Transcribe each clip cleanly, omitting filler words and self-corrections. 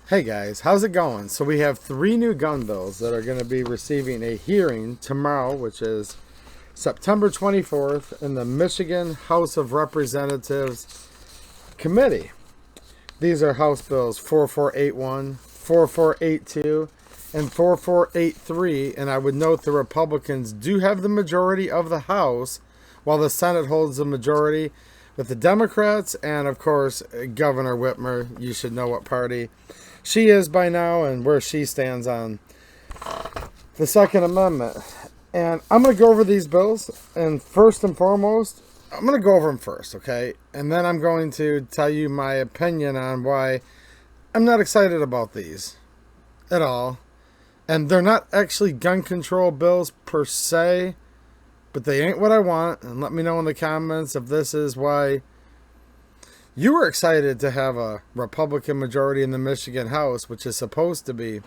Hey guys, how's it going? So we have three new gun bills that are going to be receiving a hearing tomorrow, which is September 24th in the Michigan House of Representatives Committee. These are House Bills 4481, 4482, and 4483, and I would note the Republicans do have the majority of the House, while the Senate holds the majority with the Democrats, and of course, Governor Whitmer. You should know what party she is by now and where she stands on the Second Amendment. And I'm going to go over these bills, and first and foremost, I'm going to go over them first, okay? And then I'm going to tell you my opinion on why I'm not excited about these at all. And they're not actually gun control bills per se, but they ain't what I want. And let me know in the comments if this is why you were excited to have a Republican majority in the Michigan House, which is supposed to be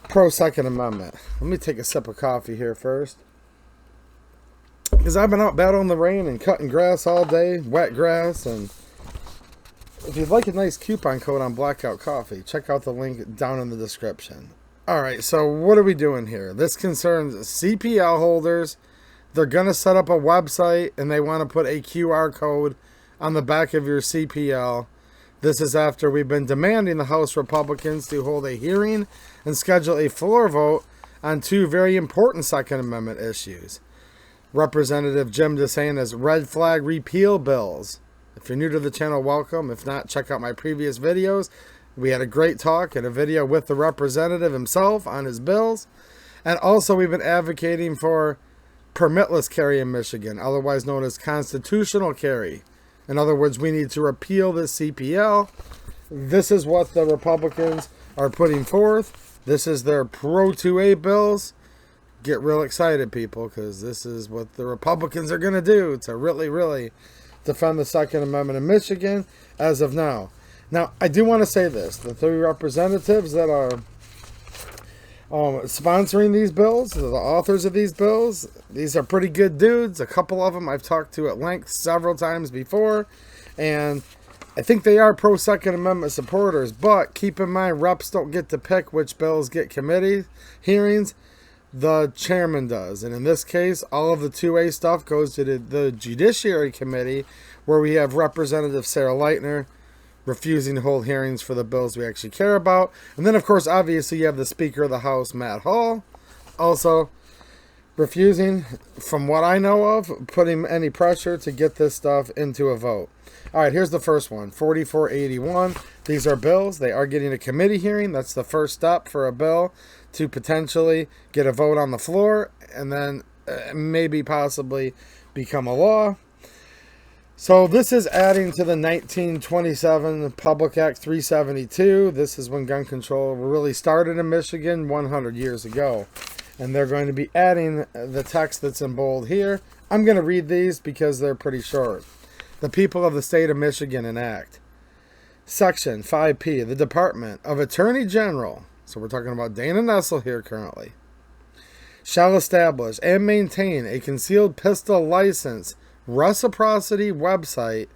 pro-Second Amendment. Let me take a sip of coffee here first, because I've been out battling the rain and cutting grass all day, wet grass. And if you'd like a nice coupon code on Blackout Coffee, check out the link down in the description. Alright, so what are we doing here? This concerns CPL holders. They're going to set up a website, and they want to put a QR code on the back of your CPL. This is after we've been demanding the House Republicans to hold a hearing and schedule a floor vote on two very important Second Amendment issues. Representative Jim DeSantis' red flag repeal bills. If you're new to the channel, welcome. If not, check out my previous videos. We had a great talk and a video with the representative himself on his bills. And also, we've been advocating for permitless carry in Michigan, otherwise known as constitutional carry. In other words, we need to repeal the CPL. This is what the Republicans are putting forth. This is their Pro 2A bills. Get real excited, people, because this is what the Republicans are going to do to really, really defend the Second Amendment in Michigan as of now. Now, I do want to say this. The three representatives that are sponsoring these bills, the authors of these bills, these are pretty good dudes. A couple of them I've talked to at length several times before, and I think they are pro-Second Amendment supporters. But keep in mind, reps don't get to pick which bills get committee hearings. The chairman does, and in this case, all of the 2A stuff goes to the Judiciary Committee, where we have Representative Sarah Lightner refusing to hold hearings for the bills we actually care about. And then, of course, obviously, you have the Speaker of the House, Matt Hall, also refusing, from what I know of, putting any pressure to get this stuff into a vote. All right, here's the first one, 4481. These are bills. They are getting a committee hearing. That's the first step for a bill to potentially get a vote on the floor and then maybe possibly become a law. So this is adding to the 1927 Public Act 372. This is when gun control really started in Michigan 100 years ago. And they're going to be adding the text that's in bold here. I'm going to read these because they're pretty short. The people of the state of Michigan enact. Section 5P, the Department of Attorney General, so we're talking about Dana Nessel here currently, shall establish and maintain a concealed pistol license reciprocity website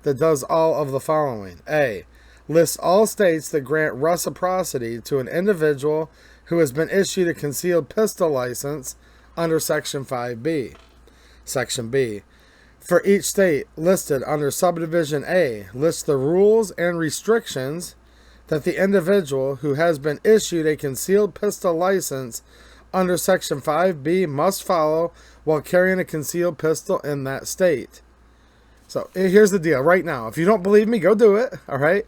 that does all of the following. A, lists all states that grant reciprocity to an individual who has been issued a concealed pistol license under Section 5B. Section B, for each state listed under Subdivision A, lists the rules and restrictions that the individual who has been issued a concealed pistol license under Section 5B must follow while carrying a concealed pistol in that state. So here's the deal right now. If you don't believe me, go do it. All right.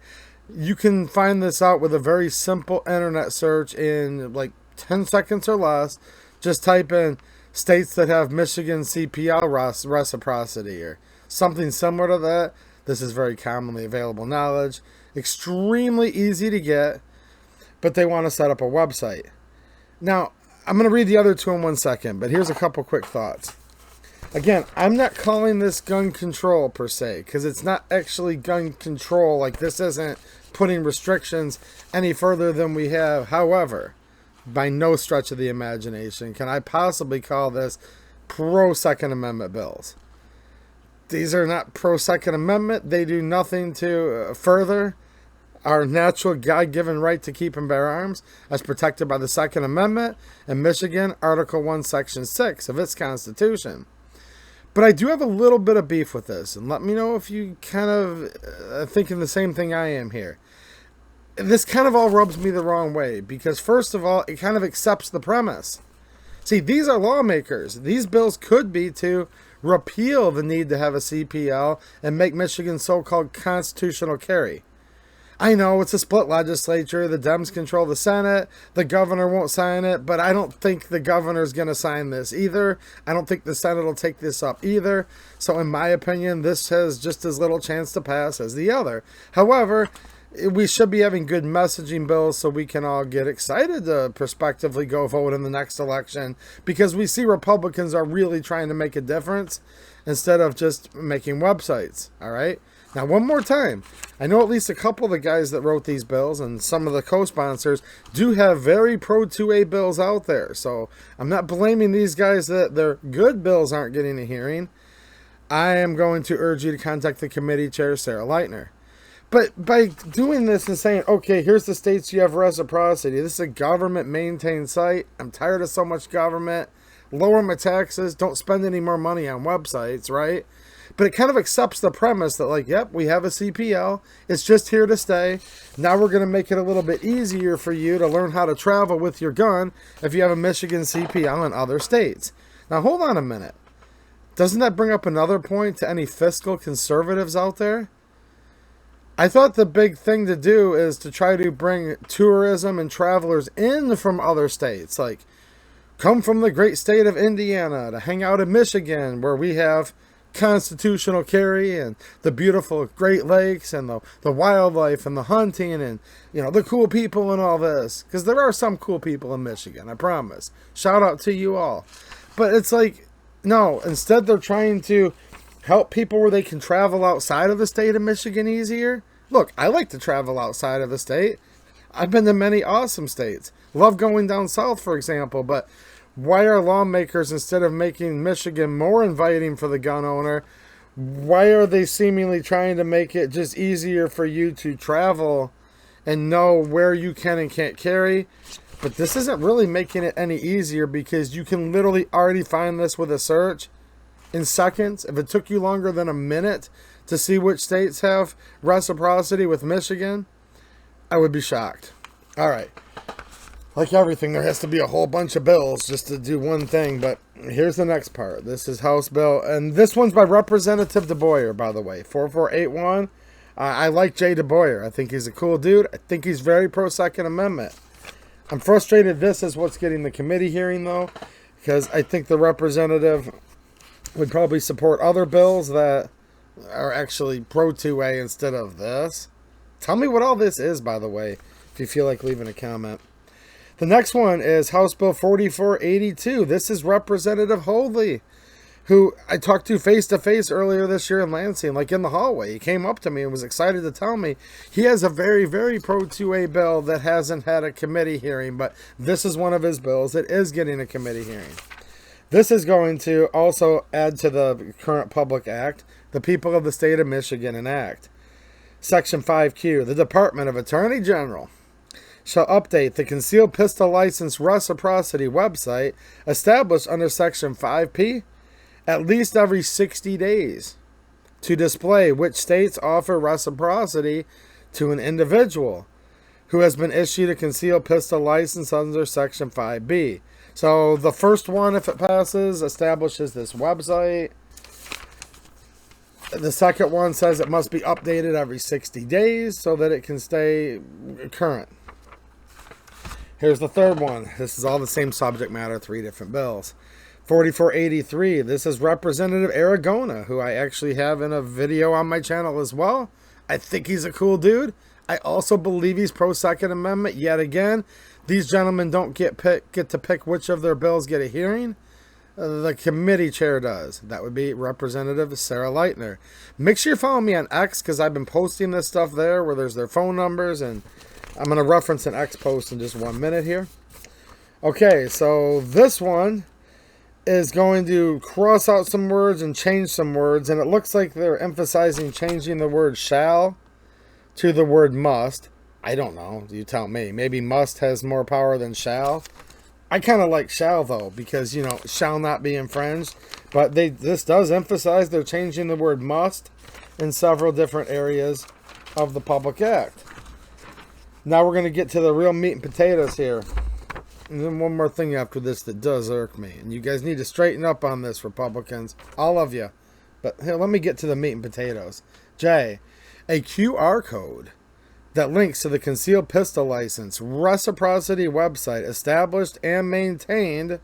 You can find this out with a very simple internet search in like 10 seconds or less. Just type in states that have Michigan CPL reciprocity or something similar to that. This is very commonly available knowledge. Extremely easy to get, but they want to set up a website. Now, I'm going to read the other two in 1 second, but here's a couple quick thoughts. Again, I'm not calling this gun control per se, because it's not actually gun control. Like, this isn't putting restrictions any further than we have. However, by no stretch of the imagination can I possibly call this pro-Second Amendment bills. These are not pro-Second Amendment. They do nothing to further our natural God-given right to keep and bear arms as protected by the Second Amendment and Michigan Article 1, Section 6 of its Constitution. But I do have a little bit of beef with this, and let me know if you kind of are thinking the same thing I am here. This kind of all rubs me the wrong way, because first of all, it kind of accepts the premise. See, these are lawmakers. These bills could be to repeal the need to have a CPL and make Michigan's so-called constitutional carry. I know it's a split legislature. The Dems control the Senate. The governor won't sign it, but I don't think the governor's going to sign this either. I don't think the Senate will take this up either. So in my opinion, this has just as little chance to pass as the other. However, we should be having good messaging bills so we can all get excited to prospectively go vote in the next election, because we see Republicans are really trying to make a difference instead of just making websites. All right. Now, one more time, I know at least a couple of the guys that wrote these bills and some of the co-sponsors do have very pro-2A bills out there. So I'm not blaming these guys that their good bills aren't getting a hearing. I am going to urge you to contact the committee chair, Sarah Leitner. But by doing this and saying, okay, here's the states you have reciprocity. This is a government-maintained site. I'm tired of so much government. Lower my taxes. Don't spend any more money on websites, right? But it kind of accepts the premise that, like, yep, we have a CPL. It's just here to stay. Now we're going to make it a little bit easier for you to learn how to travel with your gun if you have a Michigan CPL in other states. Now, hold on a minute. Doesn't that bring up another point to any fiscal conservatives out there? I thought the big thing to do is to try to bring tourism and travelers in from other states. Like, come from the great state of Indiana to hang out in Michigan, where we have constitutional carry and the beautiful Great Lakes and the wildlife and the hunting and, you know, the cool people and all this. Because there are some cool people in Michigan, I promise. Shout out to you all. But it's like, no, instead they're trying to help people where they can travel outside of the state of Michigan easier. Look, I like to travel outside of the state. I've been to many awesome states. Love going down south, for example, but why are lawmakers, instead of making Michigan more inviting for the gun owner, why are they seemingly trying to make it just easier for you to travel and know where you can and can't carry? But this isn't really making it any easier, because you can literally already find this with a search in seconds. If it took you longer than a minute to see which states have reciprocity with Michigan, I would be shocked. All right. Like everything, there has to be a whole bunch of bills just to do one thing, but here's the next part. This is House Bill, and this one's by Representative DeBoyer, by the way, 4481. I like Jay DeBoyer. I think he's a cool dude. I think he's very pro-Second Amendment. I'm frustrated this is what's getting the committee hearing, though, because I think the representative would probably support other bills that are actually pro-2A instead of this. Tell me what all this is, by the way, if you feel like leaving a comment. The next one is House Bill 4482. This is Representative Hoadley, who I talked to face-to-face earlier this year in Lansing, like in the hallway. He came up to me and was excited to tell me he has a very, very pro-2A bill that hasn't had a committee hearing, but this is one of his bills that is getting a committee hearing. This is going to also add to the current public act, the People of the State of Michigan Enact. Section 5Q, the Department of Attorney General shall update the concealed pistol license reciprocity website established under Section 5P at least every 60 days to display which states offer reciprocity to an individual who has been issued a concealed pistol license under Section 5B. So the first one, if it passes, establishes this website. The second one says it must be updated every 60 days so that it can stay current. Here's the third one. This is all the same subject matter, 3 different bills. 4483. This is Representative Aragona, who I actually have in a video on my channel as well. I think he's a cool dude. I also believe he's pro-Second Amendment. Yet again, these gentlemen don't get to pick which of their bills get a hearing. The committee chair does. That would be Representative Sarah Leitner. Make sure you follow me on X, because I've been posting this stuff there where there's their phone numbers, and I'm going to reference an X post in just 1 minute here. Okay, so this one is going to cross out some words and change some words, and it looks like they're emphasizing changing the word shall to the word must. I don't know. You tell me. Maybe must has more power than shall. I kind of like shall, though, because, you know, shall not be infringed. But this does emphasize they're changing the word must in several different areas of the Public Act. Now we're going to get to the real meat and potatoes here. And then one more thing after this that does irk me. And you guys need to straighten up on this, Republicans. All of you. But here, let me get to the meat and potatoes. J, a QR code that links to the concealed pistol license reciprocity website established and maintained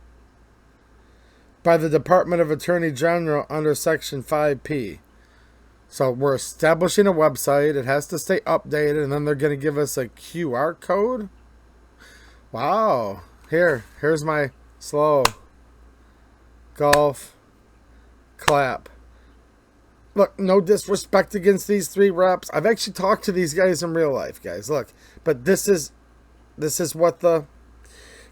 by the Department of Attorney General under Section 5P. So we're establishing a website. It has to stay updated, and then they're going to give us a QR code? Wow. Here's my slow golf clap. Look, no disrespect against these three reps. I've actually talked to these guys in real life, guys. Look, but this is what the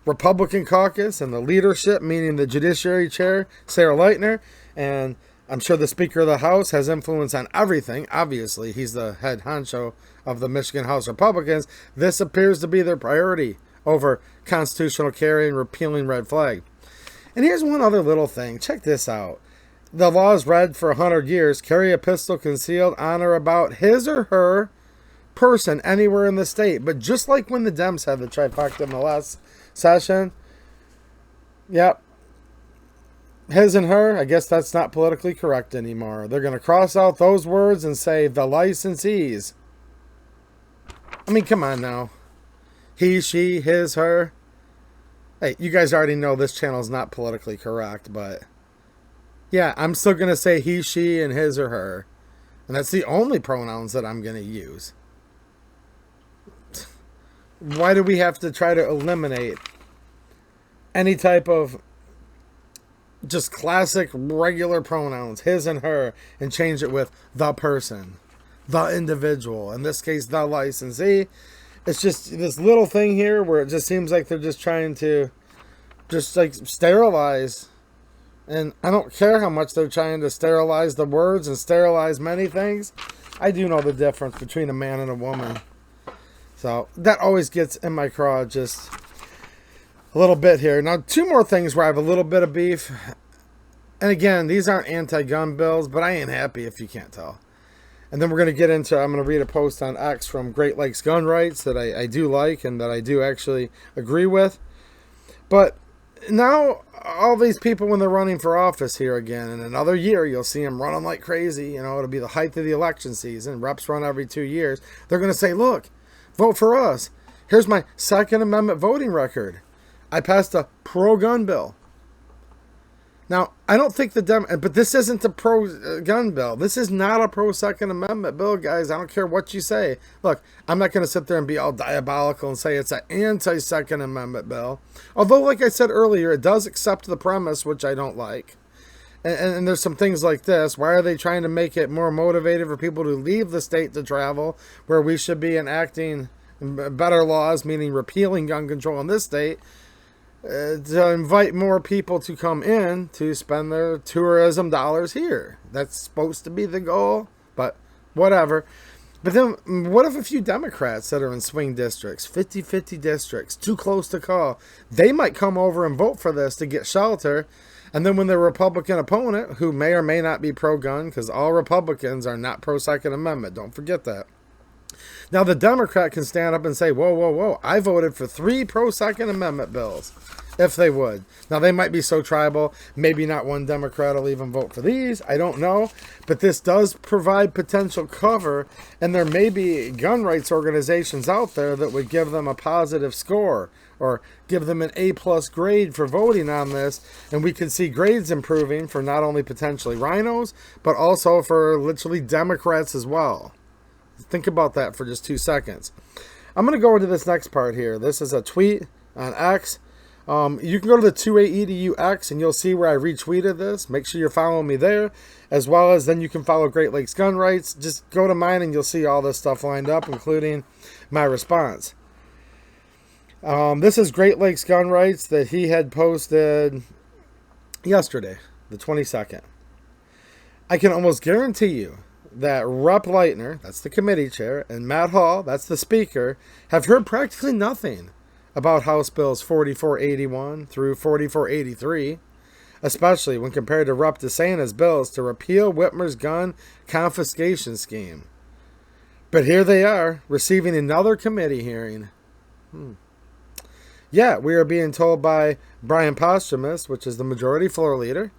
Republican caucus and the leadership, meaning the Judiciary Chair, Sarah Lightner, and I'm sure the Speaker of the House has influence on everything. Obviously, he's the head honcho of the Michigan House Republicans. This appears to be their priority over constitutional carry and repealing red flag. And here's one other little thing. Check this out. The law is read for 100 years. Carry a pistol concealed on or about his or her person anywhere in the state. But just like when the Dems had the trifecta in the last session, yep, his and her, I guess that's not politically correct anymore. They're going to cross out those words and say the licensees. I mean, come on now. He, she, his, her. Hey, you guys already know this channel is not politically correct, but yeah, I'm still going to say he, she, and his or her. And that's the only pronouns that I'm going to use. Why do we have to try to eliminate any type of just classic regular pronouns, his and her, and change it with the person, the individual, in this case, the licensee? It's just this little thing here where it just seems like they're just trying to just like sterilize. And I don't care how much they're trying to sterilize the words and sterilize many things. I do know the difference between a man and a woman. So that always gets in my craw just a little bit here. Now, two more things where I have a little bit of beef. And again, these aren't anti-gun bills, but I ain't happy if you can't tell. And then we're going to get into, I'm going to read a post on X from Great Lakes Gun Rights that I do like and that I do actually agree with. But now, all these people, when they're running for office here again, in another year, you'll see them running like crazy. You know, it'll be the height of the election season. Reps run every 2 years. They're going to say, look, vote for us. Here's my Second Amendment voting record. I passed a pro-gun bill. Now, I don't think but this isn't a pro-gun bill. This is not a pro-Second Amendment bill, guys. I don't care what you say. Look, I'm not going to sit there and be all diabolical and say it's an anti-Second Amendment bill. Although, like I said earlier, it does accept the premise, which I don't like. And there's some things like this. Why are they trying to make it more motivated for people to leave the state to travel, where we should be enacting better laws, meaning repealing gun control in this state, to invite more people to come in to spend their tourism dollars here? That's supposed to be the goal, but whatever. But then what if a few Democrats that are in swing districts, 50-50 districts, too close to call, they might come over and vote for this to get shelter, and then when the Republican opponent, who may or may not be pro-gun, because all Republicans are not pro-Second Amendment, don't forget that. Now the Democrat can stand up and say, whoa, whoa, whoa, I voted for 3 pro-Second Amendment bills, if they would. Now they might be so tribal, maybe not one Democrat will even vote for these, I don't know. But this does provide potential cover, and there may be gun rights organizations out there that would give them a positive score, or give them an A+ grade for voting on this, and we could see grades improving for not only potentially rhinos, but also for literally Democrats as well. Think about that for just 2 seconds. I'm going to go into this next part here. This is a tweet on X. You can go to the 28EDU X and you'll see where I retweeted this. Make sure you're following me there, as well as then you can follow Great Lakes Gun Rights. Just go to mine and you'll see all this stuff lined up, including my response. This is Great Lakes Gun Rights that he had posted yesterday, the 22nd. I can almost guarantee you that Rep. Leitner, that's the committee chair, and Matt Hall, that's the speaker, have heard practically nothing about House Bills 4481 through 4483, especially when compared to Rep. DeSantis' bills to repeal Whitmer's gun confiscation scheme. But here they are, receiving another committee hearing. Yeah, we are being told by Brian Posthumus, which is the majority floor leader,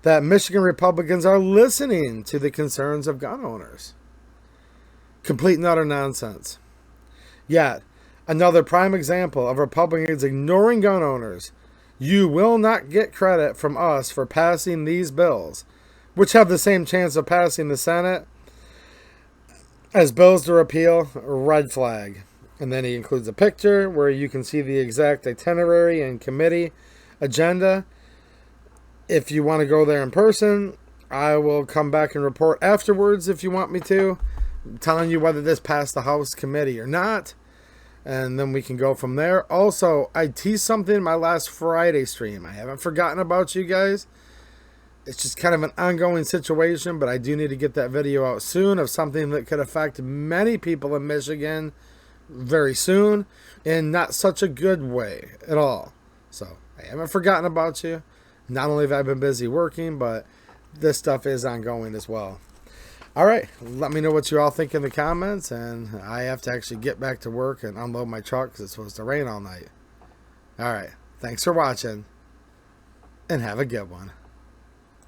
that Michigan Republicans are listening to the concerns of gun owners. Complete and utter nonsense. Yet, another prime example of Republicans ignoring gun owners. You will not get credit from us for passing these bills, which have the same chance of passing the Senate as bills to repeal. Red flag. And then he includes a picture where you can see the exact itinerary and committee agenda. If you want to go there in person, I will come back and report afterwards if you want me to, telling you whether this passed the House committee or not. And then we can go from there. Also, I teased something in my last Friday stream. I haven't forgotten about you guys. It's just kind of an ongoing situation, but I do need to get that video out soon of something that could affect many people in Michigan very soon in not such a good way at all. So I haven't forgotten about you. Not only have I been busy working, but this stuff is ongoing as well. All right, let me know what you all think in the comments, and I have to actually get back to work and unload my truck because it's supposed to rain all night. All right, thanks for watching, and have a good one.